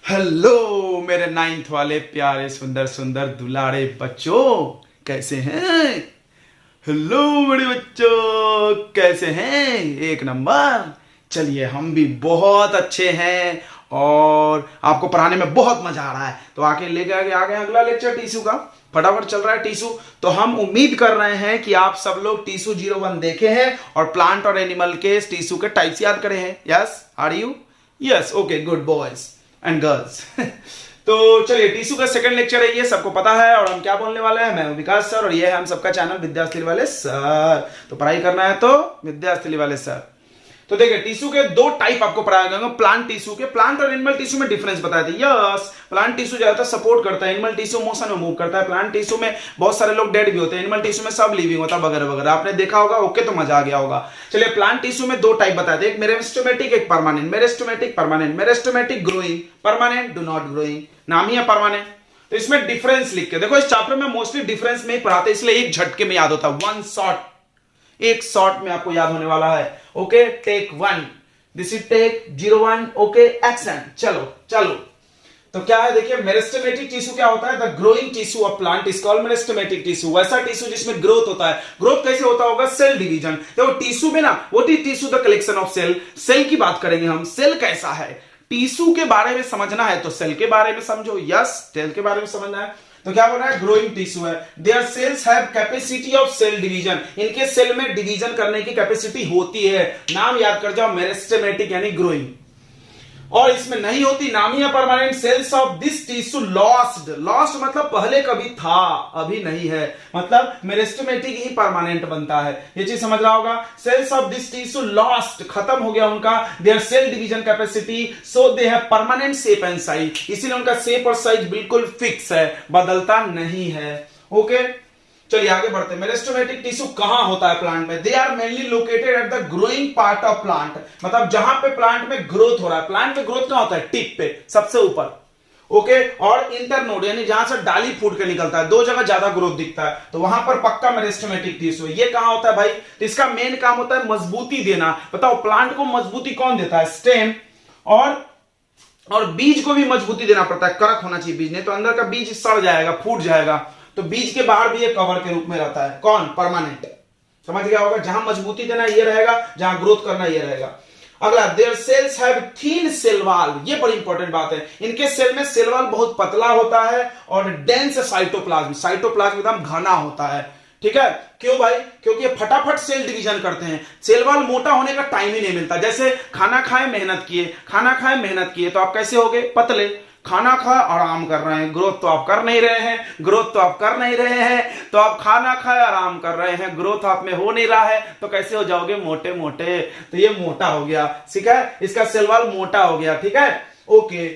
Hello मेरे ninth वाले प्यारे सुंदर सुंदर दुलारे बच्चों, कैसे हैं? हेलो बड़े बच्चों, कैसे हैं? एक नंबर। चलिए हम भी बहुत अच्छे हैं और आपको पढ़ाने में बहुत मजा आ रहा है। तो आके लेके आगे अगला लेक्चर टीसू का फटाफट चल रहा है। टीसू तो हम उम्मीद कर रहे हैं कि आप सब लोग टीसू 01 देखे हैं और प्लांट और एनिमल के टीसू के टाइप्स याद करे हैं। Yes, are you? Yes, okay, good boys and girls. तो चलिए टीसू का सेकंड लेक्चर है, ये सबको पता है। और हम क्या बोलने वाले हैं, मैं हूं विकास सर और ये है हम सबका चैनल विद्यास्थली वाले सर। तो पढ़ाई करना है तो विद्यास्थली वाले सर। तो देखिए टीसू के दो टाइप आपको पढ़ाया गया। प्लांट टिश्यू के, प्लांट और एनिमल टिश्यू में डिफरेंस बताए थे। यस, प्लांट टिश्यू ज्यादातर सपोर्ट करता है, एनिमल टिश्यू मोशन में मूव करता है। प्लांट टिश्यू में बहुत सारे लोग डेड भी होते हैं, एनिमल टिश्यू में सब लिविंग होता है वगैरह वगैरह। आपने देखा होगा, ओके, तो मजा आ गया होगा। चलिए प्लांट टिश्यू में दो टाइप बताए थे, एक मेरिस्टेमेटिक, एक permanent. Meristematic, permanent. Meristematic growing, permanent do not growing. नाम ही है परमानेंट। तो इसमें डिफरेंस लिख के देखो, इस चैप्टर में मोस्टली डिफरेंस में ही पढ़ाते, इसलिए एक झटके में याद होता है। वन शॉट, एक शॉट में आपको याद होने वाला है। Okay, take one, this is take 01, okay, action. चलो चलो, तो क्या है देखिए, मेरिस्टेमेटिक टिश्यू क्या होता है? The growing tissue of plant is called meristematic tissue. वैसा टिश्यू जिसमें ग्रोथ होता है। ग्रोथ कैसे होता होगा? Cell division. देखो टिश्यू में ना, what is tissue? The collection of cell. Cell की बात करेंगे हम। सेल कैसा है? टिश्यू के बारे में समझना है तो सेल के बारे में समझो। यस, सेल के बारे में समझना है तो क्या बोल रहा है? ग्रोइंग टिश्यू है। Their cells have capacity of cell division. इनके सेल में डिवीजन करने की कैपेसिटी होती है। नाम याद कर जाओ, मेरिस्टेमेटिक यानी ग्रोइंग। और इसमें नहीं होती, नाम ही है permanent. Cells of this tissue lost. Lost मतलब पहले कभी था, अभी नहीं है, मतलब मेरिस्टेमेटिक ही परमानेंट बनता है। ये चीज समझ रहा होगा। Cells of this tissue lost, खत्म हो गया उनका their cell division capacity, so they have permanent shape and size. इसीलिए उनका शेप और साइज बिल्कुल फिक्स है, बदलता नहीं है। ओके, चलिए आगे बढ़ते हैं। मेरिस्टेमेटिक टिश्यू कहां होता है प्लांट में? They are mainly located at the growing part of plant. मतलब जहां पे प्लांट में ग्रोथ हो रहा है। प्लांट में ग्रोथ कहां होता है? टिप पे, सबसे ऊपर। ओके, और इंटरनोड यानी जहां से डाली फूट के निकलता है, दो जगह ज्यादा ग्रोथ दिखता है, तो वहां पर पक्का मेरिस्टेमेटिक टिश्यू। ये कहां होता है भाई? तो इसका मेन काम होता है मजबूती देना। बताओ प्लांट को मजबूती कौन देता है? स्टेम। और बीज को भी मजबूती देना पड़ता है। कड़क होना चाहिए बीज, नहीं तो अंदर का बीज सड़ जाएगा, फूट जाएगा। तो बीज के बाहर भी ये कवर के रूप में रहता है। कौन? परमानेंट। समझ गया होगा। जहां मजबूती देना ये रहेगा, जहां ग्रोथ करना ये रहेगा। अगला, their cells have thin cell wall. ये बड़ी इंपॉर्टेंट बात है। इनके सेल में सेल वॉल बहुत पतला होता है और डेंस साइटोप्लाज्म। साइटोप्लाज्म एकदम घना होता है। ठीक है, क्यों भाई? क्योंकि ये फटाफट सेल डिवीजन करते हैं। सेल वॉल मोटा होने का टाइम ही नहीं मिलता। जैसे खाना खाए मेहनत किए, खाना खाए मेहनत किए, तो आप कैसे हो गए? पतले। खाना खाए आराम कर रहे हैं, ग्रोथ तो आप कर नहीं रहे हैं। ग्रोथ तो आप कर नहीं रहे हैं, तो आप खाना खाए आराम कर रहे हैं, ग्रोथ आप में हो नहीं रहा है, तो कैसे हो जाओगे? मोटे मोटे। तो ये मोटा हो गया, ठीक है, इसका सेल वॉल मोटा हो गया। ठीक है, ओके।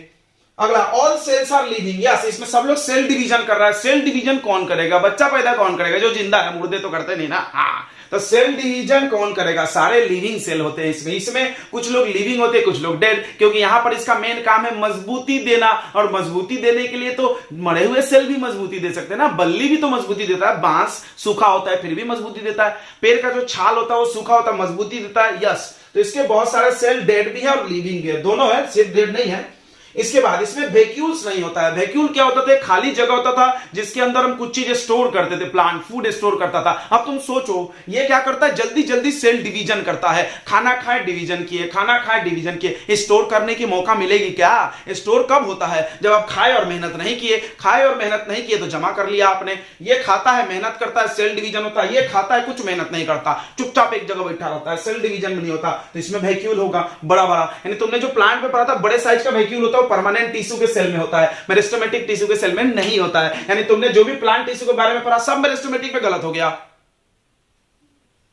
अगला, all cells are living. Yes, इसमें सब लोग सेल डिवीजन कर रहा है। सेल डिवीजन कौन करेगा? बच्चा पैदा कौन करेगा? जो जिंदा है, मुर्दे तो करते नहीं ना। हाँ, तो सेल डिवीजन कौन करेगा? सारे लिविंग सेल होते हैं इसमें। इसमें कुछ लोग लिविंग होते हैं, कुछ लोग डेड, क्योंकि यहां पर इसका मेन काम है मजबूती देना। और मजबूती देने के लिए तो मरे हुए सेल भी मजबूती दे सकते हैं ना। बल्ली भी तो मजबूती देता है। बांस सूखा होता है फिर भी मजबूती देता है। पेड़ का जो छाल होता है वो सूखा होता है, मजबूती देता है। यस, तो इसके बहुत सारे सेल डेड भी है और लिविंग भी है, दोनों है, सिर्फ डेड नहीं है। इसके बाद इसमें वैक्यूल्स नहीं होता है। वैक्यूल क्या होता था? खाली जगह होता था जिसके अंदर हम कुछ चीजें स्टोर करते थे। प्लांट फूड स्टोर करता था। अब तुम सोचो, ये क्या करता है? जल्दी जल्दी सेल डिवीजन करता है। खाना खाए डिवीजन किए, खाना खाए डिवीजन किए। स्टोर करने की मौका मिलेगी क्या? स्टोर कब होता है? जब आप खाए और मेहनत नहीं किए। खाए और मेहनत नहीं किए तो जमा कर लिया आपने। ये खाता है, मेहनत करता है, सेल डिवीजन होता है। ये खाता है, कुछ मेहनत नहीं करता, चुपचाप एक जगह बैठा रहता है, सेल डिवीजन भी नहीं होता, तो इसमें वैक्यूल होगा बड़ा बड़ा। यानी तुमने जो प्लांट में पढ़ा था, बड़े साइज का वैक्यूल होता है, परमानेंट टिश्यू के सेल में होता है, मेरिस्टेमेटिक टिश्यू के सेल में नहीं होता है। यानी तुमने जो भी प्लांट टिश्यू के बारे में पढ़ा, सब मेरिस्टेमेटिक में गलत हो गया।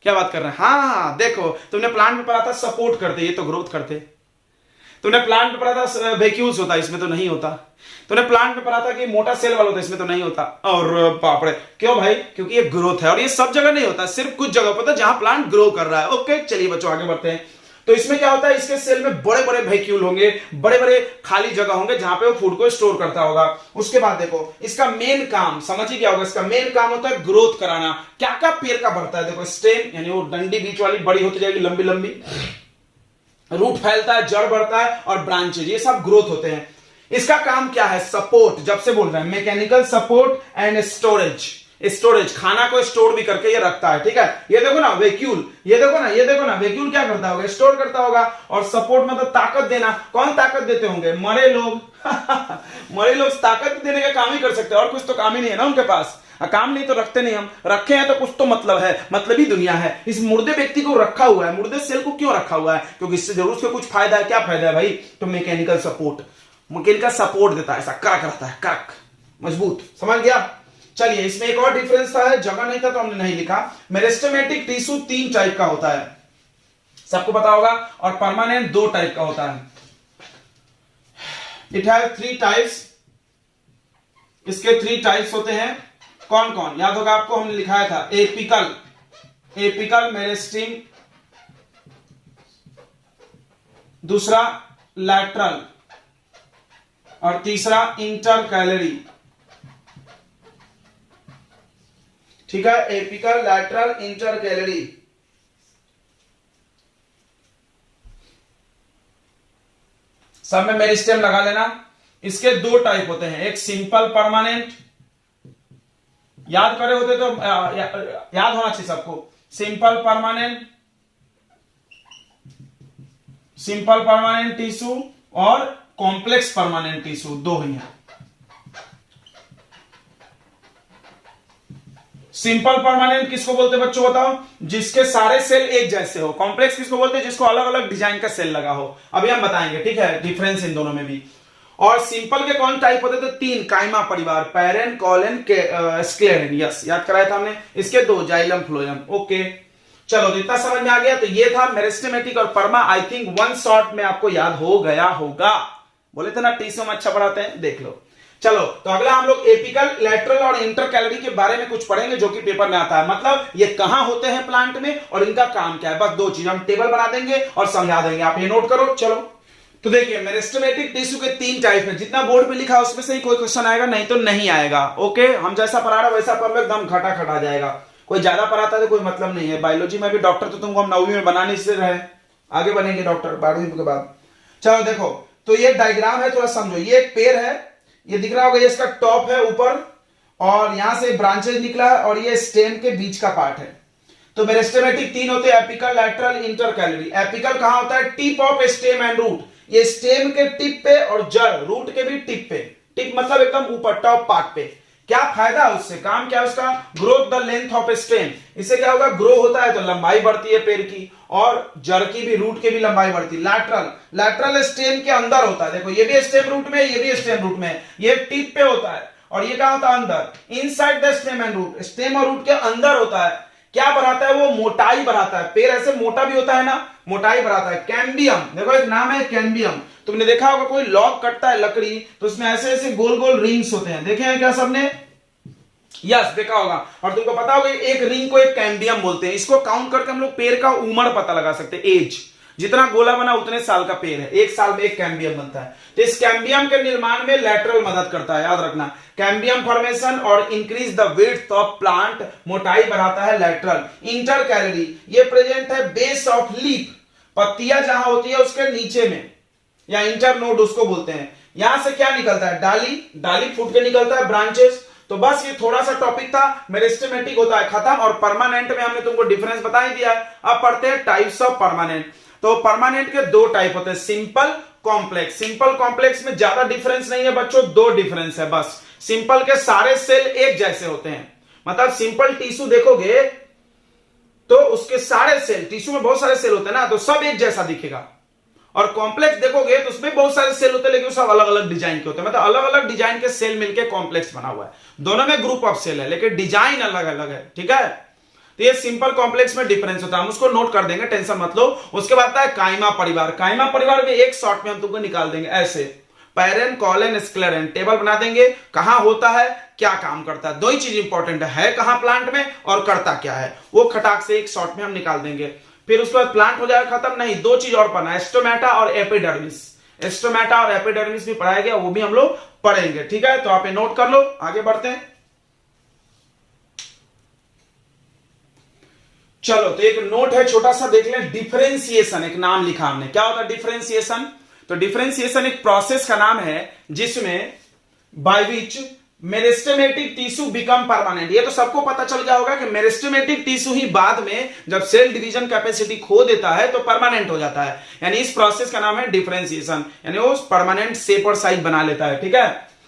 क्या बात कर रहे हैं? हाँ, देखो, तुमने प्लांट में पढ़ा था सपोर्ट करते, ये तो ग्रोथ करते। तुमने प्लांट में पढ़ा था वैक्यूल्स होता, इसमें तो नहीं होता। तुमने प्लांट में पढ़ा था कि मोटा सेल वाला होता, इसमें तो नहीं होता। और बाप रे, क्यों भाई? क्योंकि ये ग्रोथ है और ये सब जगह नहीं होता, सिर्फ कुछ जगह पर जहां प्लांट ग्रो कर रहा है। ओके, चलिए बच्चों आगे बढ़ते हैं। तो इसमें क्या होता है? इसके सेल में बड़े बड़े वैक्यूल होंगे, बड़े बड़े खाली जगह होंगे जहां पे वो फूड को स्टोर करता होगा। उसके बाद देखो, इसका मेन काम समझ ही क्या होगा? इसका मेन काम होता है ग्रोथ कराना। क्या क्या पेड़ का बढ़ता है? देखो, स्टेम यानी वो डंडी बीच वाली बड़ी होती जाएगी, लंबी लंबी। रूट फैलता है, जड़ बढ़ता है, और ब्रांचेज, ये सब ग्रोथ होते हैं। इसका काम क्या है? सपोर्ट, जब से बोल रहे हैं mechanical support and storage. Storage, खाना को स्टोर भी करके ये रखता है, ठीक है। ये देखो ना वैक्यूल, ये देखो ना वैक्यूल क्या करता होगा? स्टोर करता होगा। और सपोर्ट मतलब ताकत देना। कौन ताकत देते होंगे? मरे लोग मरे लोग ताकत देने का काम ही कर सकते हैं, और कुछ तो काम ही नहीं है ना उनके पास। काम नहीं तो रखते नहीं, हम रखे हैं तो कुछ तो मतलब है, मतलब ही दुनिया है। इस मुर्दे व्यक्ति को रखा हुआ है, मुर्दे सेल को क्यों रखा हुआ है? क्योंकि इससे जरूर उसको कुछ फायदा है। क्या फायदा है भाई? तो मैकेनिकल सपोर्ट देता है, ऐसा करक रहता है, करक मजबूत। समझ गया? चलिए, इसमें एक और डिफरेंस था, जगह नहीं था तो हमने नहीं लिखा। मेरिस्टेमेटिक टिश्यू 3 टाइप का होता है, सबको पता होगा, और परमानेंट 2 टाइप का होता है। It have 3 types. इसके 3 टाइप्स होते हैं। कौन कौन याद होगा आपको? हमने लिखाया था एपिकल मेरिस्टेम, दूसरा लैटरल, और तीसरा इंटरकैलरी। ठीक है, एपिकल, लैटरल, इंटरकैलरी। सब में मेरिस्टेम लगा लेना। इसके 2 टाइप होते हैं, एक सिंपल परमानेंट, याद करे होते तो याद होना चाहिए सबको। सिंपल परमानेंट टिश्यू और कॉम्प्लेक्स परमानेंट टिश्यू, 2 ही है। सिंपल परमानेंट किसको बोलते हैं बच्चों, बताओ? जिसके सारे सेल एक जैसे हो। कॉम्प्लेक्स किसको बोलते हैं? जिसको अलग अलग डिजाइन का सेल लगा हो। अभी हम बताएंगे, ठीक है, डिफरेंस इन दोनों में भी। और सिंपल के कौन टाइप होते थे? 3 काइमा परिवार, पैरेन, कॉलन, स्क्लेरेन। यस, याद कराया था हमने। इसके 2 जाइलम, फ्लोएम। ओके, चलो, तो इतना समझ में आ गया। तो ये था मेरिस्टेमेटिक और परमा। आई थिंक 1 शॉट में आपको याद हो गया होगा। बोले थे ना टीसीओ में अच्छा पढ़ाते हैं, देख लो। चलो, तो अगला हम लोग एपिकल, लैटरल और इंटरकैलरी के बारे में कुछ पढ़ेंगे, जो कि पेपर में आता है। मतलब ये कहां होते हैं प्लांट में और इनका काम क्या है। बस 2 चीज हम टेबल बना देंगे और समझा देंगे, आप ये नोट करो। चलो, तो देखिए, मेरिस्टेमेटिक टिश्यू के 3 टाइप है। जितना बोर्ड पे लिखा है उसमें से ही कोई क्वेश्चन आएगा, नहीं तो नहीं आएगा। ओके, हम जैसा पढ़ा रहे वैसा पढ़ लो, एकदम खटाखट आ जाएगा। कोई ज्यादा पढ़ाता है तो कोई मतलब नहीं है। बायोलॉजी में भी डॉक्टर तो तुमको हम 9वीं में बनाने से रहे, आगे बनेंगे डॉक्टर 12वीं के बाद। चलो देखो, तो ये डायग्राम है, थोड़ा समझो। ये एक पेड़ है, ये दिख रहा होगा, ये इसका टॉप है ऊपर, और यहां से ब्रांचेज निकला है, और ये स्टेम के बीच का पार्ट है। तो मेरिस्टेमेटिक 3 होते हैं, एपिकल, लैटरल, इंटरकैलरी। एपिकल कहां होता है? Tip of stem and root. ये स्टेम के टिप पे और जड़, रूट के भी टिप पे। टिप मतलब एकदम ऊपर, टॉप पार्ट पे। क्या फायदा है उससे? काम क्या है उसका? Growth the length of stem. इससे क्या होगा? ग्रो होता है तो लंबाई बढ़ती है पेड़ की, और जड़ की भी, रूट की भी लंबाई बढ़ती है। लैटरल स्टेम के अंदर होता है। देखो, ये भी स्टेम रूट में, ये भी स्टेम रूट में। ये टिप पे होता है, और ये क्या होता है? अंदर, inside the stem and root. Stem और रूट के अंदर होता है। क्या बढ़ाता है वो? मोटाई बढ़ाता है। पेड़ ऐसे मोटा भी होता है ना, मोटाई बढ़ाता है। कैम्बियम, देखो एक नाम है कैम्बियम। तुमने देखा होगा कोई लॉग कटता है लकड़ी, तो उसमें ऐसे ऐसे गोल गोल रिंग्स होते हैं, देखे हैं क्या सबने? यस, देखा होगा। और तुमको पता होगा एक रिंग को एक कैम्बियम बोलते हैं। इसको काउंट करके हम लोग पेड़ का उम्र पता लगा सकते हैं, एज। जितना गोला बना उतने साल का पेड़ है, 1 साल में एक कैम्बियम बनता है। तो इस कैम्बियम के निर्माण में लैटरल मदद करता है, याद रखना। कैम्बियम फॉर्मेशन और increase the width of plant, मोटाई बढ़ाता है लैटरल। इंटरकैलरी, ये प्रेजेंट है बेस ऑफ लीफ, पत्तियां जहां होती है उसके नीचे में, या इंटरनोड उसको बोलते हैं। यहां से क्या निकलता है? डाली फूट के निकलता है, ब्रांचेस। तो बस ये थोड़ा सा टॉपिक था। मेरिस्टेमेटिक होता है खत्म, और परमानेंट में हमने तुमको डिफरेंस बता ही दिया है। अब पढ़ते हैं टाइप्स ऑफ परमानेंट। तो परमानेंट के 2 टाइप होते हैं, सिंपल, कॉम्प्लेक्स। सिंपल कॉम्प्लेक्स में ज्यादा डिफरेंस नहीं है बच्चों, 2 डिफरेंस है बस। सिंपल के सारे सेल एक जैसे होते हैं, मतलब सिंपल टिश्यू देखोगे तो उसके सारे सेल, टिश्यू में बहुत सारे सेल होते हैं ना, तो सब एक जैसा दिखेगा। और कॉम्प्लेक्स देखोगे तो उसमें बहुत सारे सेल होते हैं, लेकिन सब अलग अलग डिजाइन के होते हैं। मतलब अलग अलग डिजाइन के सेल मिलकर कॉम्प्लेक्स बना हुआ है। दोनों में ग्रुप ऑफ सेल है, लेकिन डिजाइन अलग अलग है, ठीक है। तो ये सिंपल कॉम्प्लेक्स में डिफरेंस होता है, हम उसको नोट कर देंगे, टेंशन मत लो। उसके बाद है काइमा परिवार। काइमा परिवार में एक शॉट में हम तुमको निकाल देंगे ऐसे, पैरेन, कॉलन, स्क्लेरेन। टेबल बना देंगे, कहां होता है, क्या काम करता है। 2 ही चीज इंपॉर्टेंट है कहां प्लांट में और करता क्या है, वो खटाक से एक शॉट में हम निकाल देंगे। फिर उसके बाद प्लांट हो जाएगा खत्म। नहीं, 2 चीज और पढ़ना है, स्टोमेटा और एपिडर्मिस। स्टोमेटा और एपिडर्मिस भी पढ़ाया गया, वो भी हम लोग पढ़ेंगे, ठीक है। तो आप ये नोट कर लो, आगे बढ़ते हैं। चलो, तो एक नोट है छोटा सा, देख लें। डिफरेंशिएशन, एक नाम लिखा हमने, क्या होता है डिफरेंशिएशन? तो डिफरेंशिएशन एक प्रोसेस का नाम है जिसमें by which meristematic tissue become permanent. ये तो सबको पता चल गया होगा कि मेरिस्टेमेटिक टिश्यू ही बाद में जब सेल डिवीजन कैपेसिटी खो देता है तो परमानेंट हो जाता है, यानी इस प्रोसेस का नाम है डिफरेंशिएशन, यानी वो परमानेंट शेप और साइज बना लेता है। ठीक है,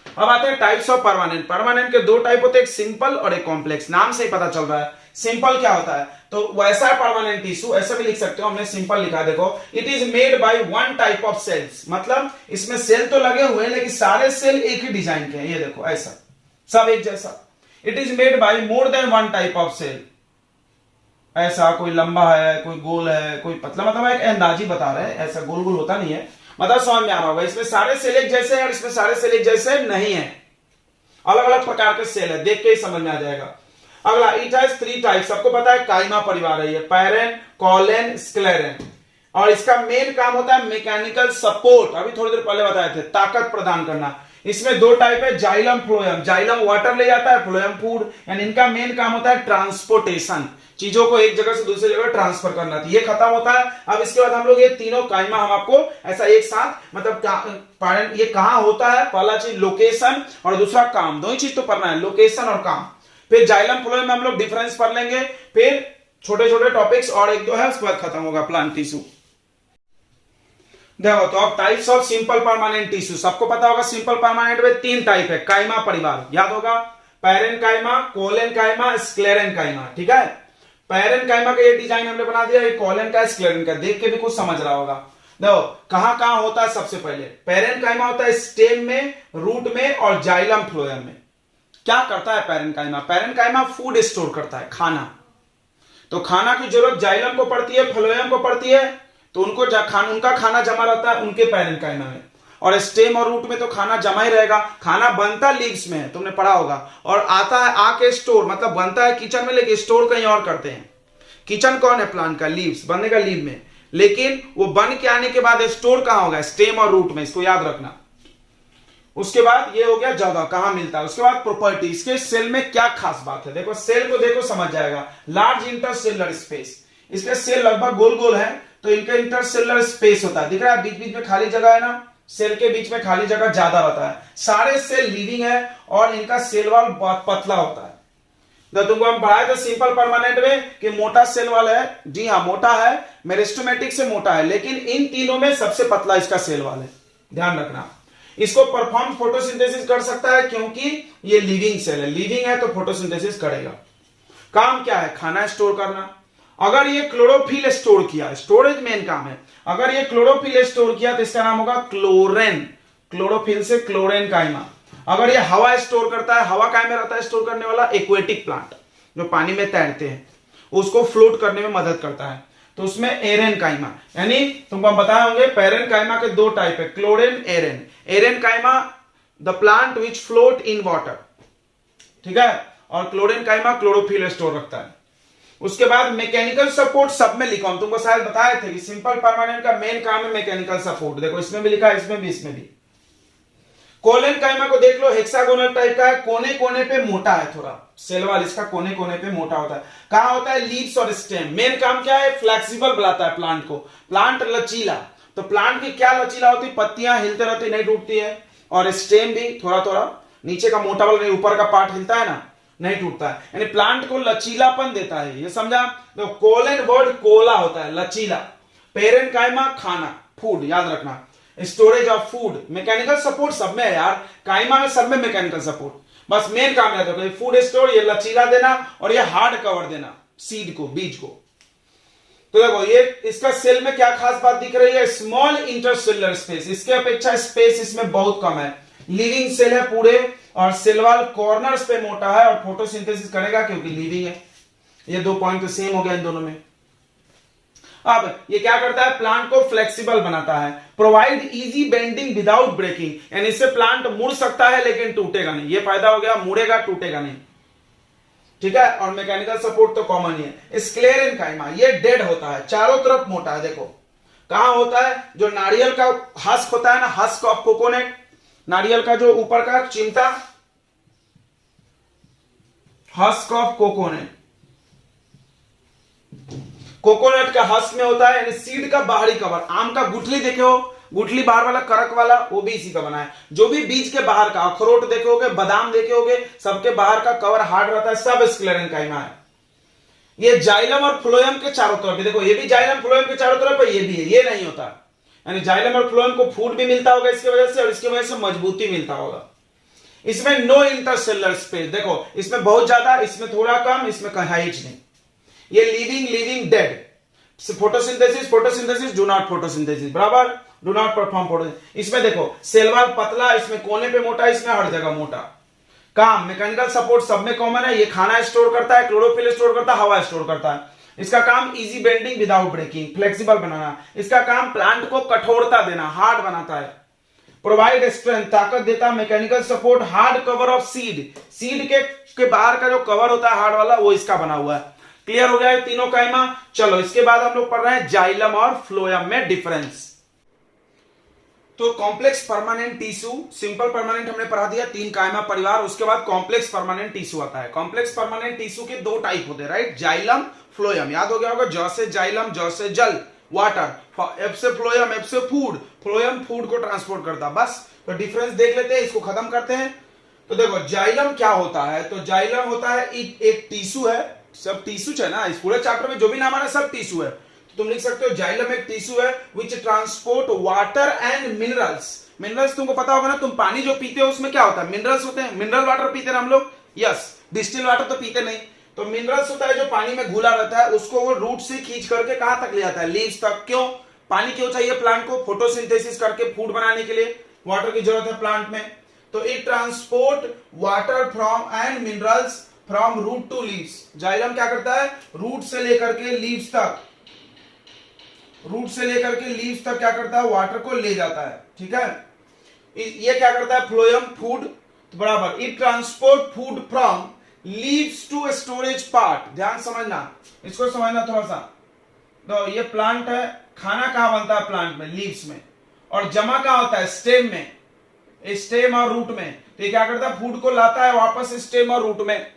अब आते हैं टाइप्स ऑफ परमानेंट। परमानेंट के दो टाइप होते हैं, एक सिंपल और एक कॉम्प्लेक्स। नाम से ही पता चल रहा है सिंपल क्या होता है, तो वैसा परमानेंट टिश्यू ऐसे भी लिख सकते हो, हमने सिंपल लिखा। देखो, it is made by one type of cells, मतलब इसमें सेल तो लगे हुए हैं लेकिन सारे सेल एक ही डिजाइन के हैं। ये देखो ऐसा सब एक जैसा। It is made by more than one type of cell, ऐसा कोई लंबा है, कोई गोल है, कोई पतला, मतलब एक अंदाजी बता रहे हैं, ऐसा गोल गोल होता नहीं है, मतलब समझ में आ रहा होगा। इसमें सारे सेल एक जैसे हैं और इसमें सारे सेल एक जैसे नहीं है, अलग अलग प्रकार के सेल है, देख के ही समझ में आ जाएगा। अगला, इट हैज थ्री टाइप, सबको पता है काइमा परिवार है ये, पैरेन, कॉलेन, स्क्लेरेन, और इसका मेन काम होता है मैकेनिकल सपोर्ट, अभी थोड़ी देर पहले बताए थे, ताकत प्रदान करना। इसमें दो टाइप है, जाइलम फ्लोएम, जाइलम वाटर ले जाता है, फ्लोएम फूड, यानी इनका मेन काम होता है ट्रांसपोर्टेशन, चीजों को एक जगह से दूसरी जगह ट्रांसफर करना। ये खत्म होता है। अब इसके बाद हम लोग ये तीनों काइमा हम आपको ऐसा एक साथ, मतलब ये कहां होता है, पहला चीज लोकेशन और दूसरा काम, दो ही चीज तो पढ़ना है, लोकेशन और काम। फिर जाइलम फ्लोएम में हम लोग डिफरेंस पढ़ लेंगे, फिर छोटे छोटे टॉपिक्स और एक दो है, उसके बाद खत्म होगा प्लांट टिश्यू। देखो, तो अब types of simple permanent tissue, सबको पता होगा सिंपल परमानेंट में तीन टाइप है, काइमा परिवार, याद होगा, पैरेन काइमा, कोलेन काइमा, स्क्लेरेन काइमा। ठीक है, पैरेन काइमा का ये डिजाइन हमने बना दिया, ये कोलेन का, स्क्लेरेन का, देख के भी कुछ समझ रहा होगा। देखो कहां कहां होता है, सबसे पहले पैरेन काइमा होता है स्टेम में, रूट में और जाइलम फ्लोएम में। क्या करता है पैरेन काइमा? पैरेन काइमा फूड स्टोर करता है, खाना। तो खाना की जरूरत जाइलम को पड़ती है, फ्लोएम को पड़ती है, तो उनका खाना जमा रहता है उनके पैरेन काइमा में, और स्टेम और रूट में तो खाना जमा ही रहेगा। खाना बनता लीव्स में है, तुमने पढ़ा होगा, और आता है आके स्टोर, मतलब बनता है किचन में लेकिन स्टोर कहीं और करते हैं। किचन कौन है? प्लांट का, लीव्स बनेगा लीव में, लेकिन वो बन के आने के बाद स्टोर कहां होगा? स्टेम और रूट में, इसको याद रखना। उसके बाद ये हो गया जगह कहां मिलता है। उसके बाद प्रॉपर्टी, इसके सेल में क्या खास बात है, देखो सेल को देखो समझ जाएगा। लार्ज इंटरसेलुलर स्पेस, इसके सेल लगभग गोल गोल है, तो इनका इंटरसेलुलर स्पेस होता है, दिख रहा है बीच बीच में खाली जगह है ना, सेल के बीच में खाली जगह ज्यादा रहता है। सारे सेल लिविंग है और इनका सेल वॉल बहुत पतला होता है। तो तुमको हम पढ़ाए थे सिंपल परमानेंट में कि मोटा सेल वॉल है, जी हाँ मोटा है, मेरिस्टेमेटिक से मोटा है, लेकिन इन तीनों में सबसे पतला इसका सेल वॉल है, ध्यान रखना। इसको परफॉर्म फोटोसिंथेसिस कर सकता है क्योंकि ये लिविंग सेल है, लिविंग है तो फोटोसिंथेसिस करेगा। काम क्या है? खाना स्टोर करना। अगर ये क्लोरोफिल स्टोर किया, स्टोरेज मेन काम है, अगर ये क्लोरोफिल स्टोर किया तो इसका नाम होगा क्लोरेन, क्लोरोफिल से क्लोरेन काइमा। अगर ये हवा स्टोर करता है, हवा काय में रहता है स्टोर करने वाला? एक्वेटिक प्लांट, जो पानी में तैरते हैं, उसको फ्लोट करने में मदद करता है, तो उसमें एरेन काइमा। यानी तुमको हम बताए होंगे पैरेन काइमा के दो टाइप है, क्लोरेन, aerenchyma. Aerenchyma the plant which float in water, ठीक है, और क्लोरेन काइमा क्लोरोफिल स्टोर रखता है। उसके बाद मैकेनिकल सपोर्ट सब में लिखा हूं, तुमको शायद बताए थे कि सिंपल परमानेंट का मेन काम है मैकेनिकल सपोर्ट। देखो इसमें भी लिखा है, इसमें भी, इसमें भी। कोलेन काइमा को देख लो, हेक्सागोनल टाइप का है, कोने कोने पे मोटा है थोड़ा, सेल वॉल इसका कोने कोने पे मोटा होता है। कहां होता है? लीव्स और स्टेम। मेन काम क्या है? फ्लेक्सिबल बनाता है प्लांट को, प्लांट लचीला। तो प्लांट की क्या लचीला होती? पत्तियां हिलते रहती, नहीं टूटती है, और स्टेम भी थोड़ा थोड़ा, नीचे का मोटा वाला ऊपर का पार्ट हिलता है ना, नहीं टूटता है, यानी प्लांट को लचीलापन देता है, ये समझा? तो कोलेन वर्ड कोला होता है, लचीला। पेरेन काइमा खाना, फूड, याद रखना, storage of food. Mechanical support सब में है यार, काइमा में सब में मैकेनिकल सपोर्ट, बस मेन काम याद रखो, फूड स्टोर, ये लचीला देना और ये हार्ड कवर देना सीड को, बीज को। तो देखो ये इसका सेल में क्या खास बात दिख रही है? स्मॉल इंटरसेलुलर स्पेस, इसके अपेक्षा स्पेस इसमें बहुत कम है, लिविंग सेल है पूरे, और सेल वॉल कॉर्नर्स पे मोटा है और फोटोसिंथेसिस करेगा क्योंकि लिविंग है। ये दो पॉइंट तो सेम हो गया इन दोनों में। अब ये क्या करता है? प्लांट को फ्लेक्सिबल बनाता है, provide easy bending without breaking, यानी इससे प्लांट मुड़ सकता है लेकिन टूटेगा नहीं। ये फायदा हो गया, मुड़ेगा टूटेगा नहीं, ठीक है। और मैकेनिकल सपोर्ट तो कॉमन ही है। स्क्लेरेन काइमा, ये डेड होता है, चारों तरफ मोटा है। देखो कहां होता है? जो नारियल का हस्क होता है ना, हस्क ऑफ कोकोनट, नारियल का जो ऊपर का चिमटा, हस्क ऑफ कोकोनट, कोकोनट का हस्क में होता है, यानी सीड का बाहरी कवर। आम का गुठली देखे हो, गुठली बाहर वाला करक वाला वो भी इसी का बना है। जो भी बीज के बाहर का अखरोट देखे होगे, बादाम देखे होगे, सबके बाहर का कवर हार्ड रहता है, सब स्क्लेरेनकाइमा है। ये जाइलम और फ्लोएम के चारों तरफ, देखो ये भी जाइलम फ्लोएम के चारों तरफ है, ये भी है, ये नहीं होता। यानी जाइलम और फ्लोएम को फूड भी मिलता होगा इसकी वजह से, और इसकी वजह से मजबूती मिलता होगा। इसमें नो इंटरसेलुलर स्पेस, देखो इसमें बहुत ज्यादा, इसमें थोड़ा कम, इसमें कहीं नहीं। ये living dead, photosynthesis do not photosynthesis, बराबर, डू नॉट परफॉर्म फोटोसिंथेसिस। इसमें देखो सेल वॉल पतला, इसमें कोने पे मोटा, इसमें हर जगह मोटा। काम मैकेनिकल सपोर्ट सब में कॉमन है। ये खाना स्टोर करता है, क्लोरोफिल स्टोर करता है, हवा स्टोर करता है। इसका काम easy bending without breaking, flexible बनाना। इसका काम प्लांट को कठोरता देना, हार्ड बनाता है। प्रोवाइड स्ट्रेंथ, ताकत देता है। Mechanical support, hard cover of seed के बाहर का जो कवर होता है हार्ड वाला, वो इसका बना हुआ है। क्लियर हो गया है तीनों काइमा। चलो इसके बाद हम लोग पढ़ रहे हैं जाइलम और फ्लोएम में डिफरेंस। तो complex permanent tissue, simple permanent हमने पढ़ा दिया, 3 काइमा परिवार। उसके बाद कॉम्प्लेक्स परमानेंट टिश्यू आता है। कॉम्प्लेक्स परमानेंट टिश्यू के 2 टाइप होते हैं, राइट, जाइलम फ्लोएम। याद हो गया होगा, ज से जाइलम, ज से जल वाटर, एफ से फ्लोएम, एफ से फूड। फ्लोएम फूड को ट्रांसपोर्ट करता। बस तो डिफरेंस देख लेते हैं, इसको खत्म करते हैं। तो देखो जाइलम क्या होता है, तो जाइलम होता है एक टिश्यू है, सब टिश्यू है ना, इस पूरे चैप्टर में जो भी नाम आ रहा है सब टिश्यू है। तो तुम लिख सकते हो जाइलम एक टिश्यू है विच transport water and minerals. Minerals तुमको पता होगा ना, तुम पानी जो पीते हो उसमें क्या होता है, मिनरल्स होते हैं। मिनरल वाटर पीते हैं हम लोग, यस, डिस्टिल वाटर तो पीते नहीं। तो मिनरल्स होता है जो पानी में घुला रहता है, उसको वो रूट से खींच करके कहां तक ले जाता है, लीव्स तक। क्यों पानी क्यों चाहिए प्लांट को, फोटोसिंथेसिस करके फूड बनाने के लिए वाटर की जरूरत है प्लांट में। तो it transport water from and minerals from root to leaves. Xylem क्या करता है, रूट से लेकर के लीव्स तक, रूट से लेकर के लीव्स तक क्या करता है, वाटर को ले जाता है। ठीक है, ये क्या करता है फ्लोएम, फूड, तो बराबर। It transport food from leaves to storage part. ध्यान समझना, इसको समझना थोड़ा सा। तो ये प्लांट है, खाना कहां बनता है प्लांट में, लीव्स में, और जमा कहां होता है, स्टेम में, स्टेम और रूट में। तो ये क्या करता है, फूड को लाता है वापस स्टेम और रूट में,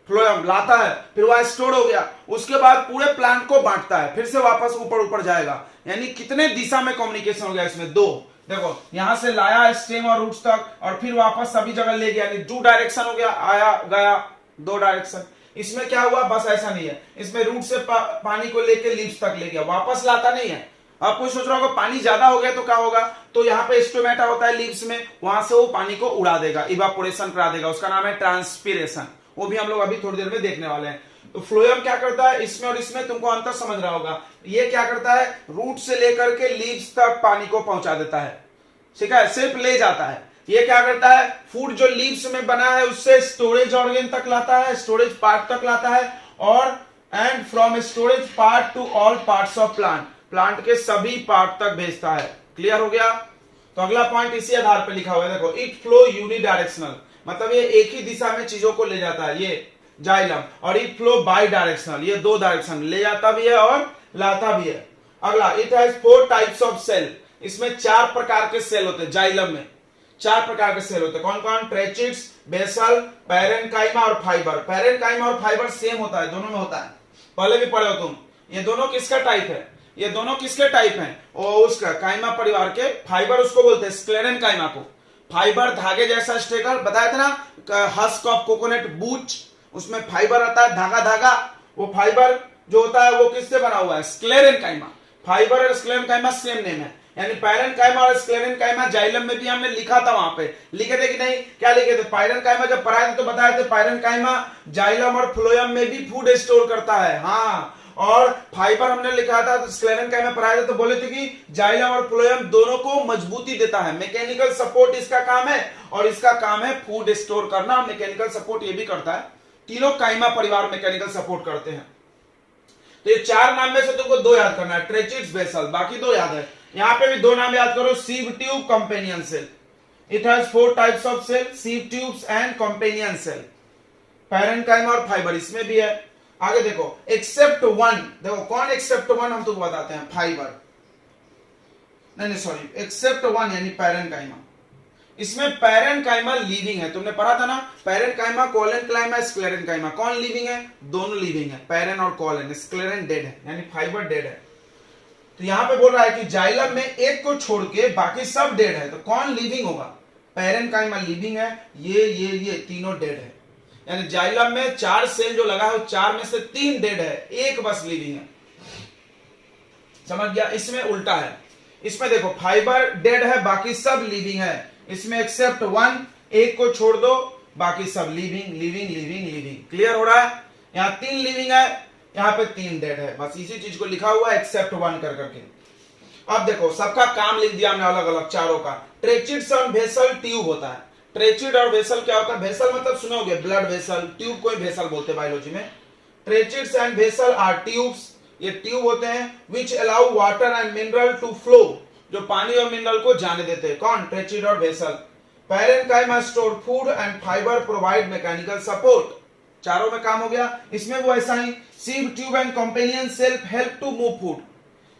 फ्लोएम लाता है, फिर वह स्टोर हो गया, उसके बाद पूरे प्लांट को बांटता है, फिर से वापस ऊपर ऊपर जाएगा। यानी कितने दिशा में कम्युनिकेशन हो गया इसमें, 2। देखो यहां से लाया स्टेम और रूट्स तक, और फिर वापस सभी जगह ले गया, यानी 2 डायरेक्शन हो गया, आया गया 2 डायरेक्शन। इसमें क्या हुआ, बस ऐसा नहीं है, इसमें रूट से पानी को लेके लीव्स तक ले गया, वापस लाता नहीं है। आप कोई सोच रहा होगा पानी ज्यादा हो गया तो क्या होगा, तो यहाँ पे स्टोमेटा होता है लीव्स में, वहां से वो पानी को उड़ा देगा, इवापोरेशन करा देगा, उसका नाम है ट्रांसपीरेशन। वो भी हम लोग अभी थोड़ी देर में देखने वाले हैं। तो फ्लोएम क्या करता है, इसमें और इसमें तुमको अंतर समझ रहा होगा। ये क्या करता है, रूट से लेकर के लीव्स तक पानी को पहुंचा देता है, ठीक है, सिर्फ ले जाता है। ये क्या करता है, फूड जो लीव्स में बना है उससे स्टोरेज ऑर्गन तक लाता है, स्टोरेज पार्ट तक लाता है, और and from storage part two all parts of plant, plant के सभी पार्ट तक भेजता है। क्लियर हो गया। तो अगला पॉइंट इसी आधार पर लिखा हुआ है, देखो, इट फ्लो यूनिडायरेक्शनल, मतलब ये एक ही दिशा में चीजों को ले जाता है, ये जाइलम। और इट फ्लो बाई डायरेक्शनल, ये 2 डायरेक्शन, ले जाता भी है और लाता भी है। अगला, it has 4 types of cell, इसमें 4 प्रकार के सेल होते हैं जाइलम में, 4 प्रकार के सेल होते हैं। कौन कौन, ट्रेचिड्स, बेसल, पैरेनकाइमा और फाइबर। पैरेनकाइमा और फाइबर सेम होता है, दोनों में होता है, पहले भी पढ़े हो तुम। ये दोनों किसका टाइप है, ये दोनों किसके टाइप हैं, और उसका काइमा परिवार के। फाइबर उसको बोलते हैं स्क्लेरेनकाइमा को। फाइबर धागे जैसा स्ट्रक्चर, बताया था ना, हस्क ऑफ कोकोनट बूच, उसमें फाइबर आता है, धागा धागा। वो फाइबर जो होता है वो किससे बना हुआ है, स्क्लेरेनकाइमा। फाइबर और स्क्लेरेनकाइमा सेम नेम है, यानी पैरेनकाइमा और स्क्लेरेनकाइमा। जाइलम में भी हमने लिखा था, वहां पे लिखे थे कि नहीं, क्या लिखे थे, पैरेनकाइमा जब पढ़ाए थे तो बताए थे पैरेनकाइमा जाइलम और फ्लोएम में भी फूड स्टोर करता है, हाँ। और फाइबर हमने लिखा था, तो स्क्लेरेनकाइमा पढ़ाए थे तो बोले थे कि जाइलम और फ्लोएम दोनों को मजबूती देता है, मैकेनिकल सपोर्ट इसका काम है, और इसका काम है फूड स्टोर करना, मैकेनिकल सपोर्ट ये भी करता है। तीनों काइमा परिवार मैकेनिकल सपोर्ट करते हैं। तो ये 4 नाम में से तुमको 2 याद करना है, ट्रेचिड्स, बेसल, बाकी 2 याद है। यहां पे भी 2 नाम याद करो, sieve tube, companion cell. It has 4 types of cell, sieve tubes and companion cell. Parenchyma और फाइबर इसमें भी है। आगे देखो, एक्सेप्ट 1, देखो कौन एक्सेप्ट 1 हम तुमको बताते हैं, फाइबर, नहीं सॉरी, एक्सेप्ट 1 यानी पैरेनकाइमा। इसमें पैरेनकाइमा लिविंग है, तुमने पढ़ा था ना, पैरेनकाइमा, कोलेनकाइमा, स्क्लेरेनकाइमा। कौन लिविंग है, दोनों लिविंग है, पैरेन और कोलेन। स्क्लेरेन डेड है, यानी फाइबर डेड है। तो यहां पे बोल रहा है कि जाइलम में एक को छोड़ के बाकी सब डेड है, तो कौन लिविंग होगा? पैरेनकाइमा लिविंग है, ये तीनों डेड है। यानी जाइलम में 4 सेल जो लगा है, 4 में से 3 डेड है, एक बस लिविंग है। समझ गया? इसमें उल्टा है, इसमें देखो फाइबर डेड है, बाकी सब लिविंग है। इसमें एक्सेप्ट 1, एक को छोड़ दो, बाकी सब living living living living. Clear हो रहा है? यहाँ 3 लिविंग है, यहाँ पे 3 डेड है, बस इसी चीज को लिखा हुआ है एक्सेप्ट 1 कर करके। अब देखो सबका काम लिख दिया हमने अलग अलग चारों का। ट्रेचिड्स और वेसल ट्यूब होता है। ट्रेचिड और वेसल क्या होता है? वेसल मतलब सुनोगे ब्लड वेसल, ट्यूब कोई वेसल बोलते हैं बायोलॉजी में। Tracheids and vessel are tubes, ये ट्यूब होते हैं which allow water and mineral to flow, जो पानी और मिनरल को जाने देते हैं। कौन? ट्रेचिड और vessel. Parenchyma store food and fibre provide mechanical support. चारों में काम हो गया। इसमें वो ऐसा ही sieve tube and companion cell help to move food.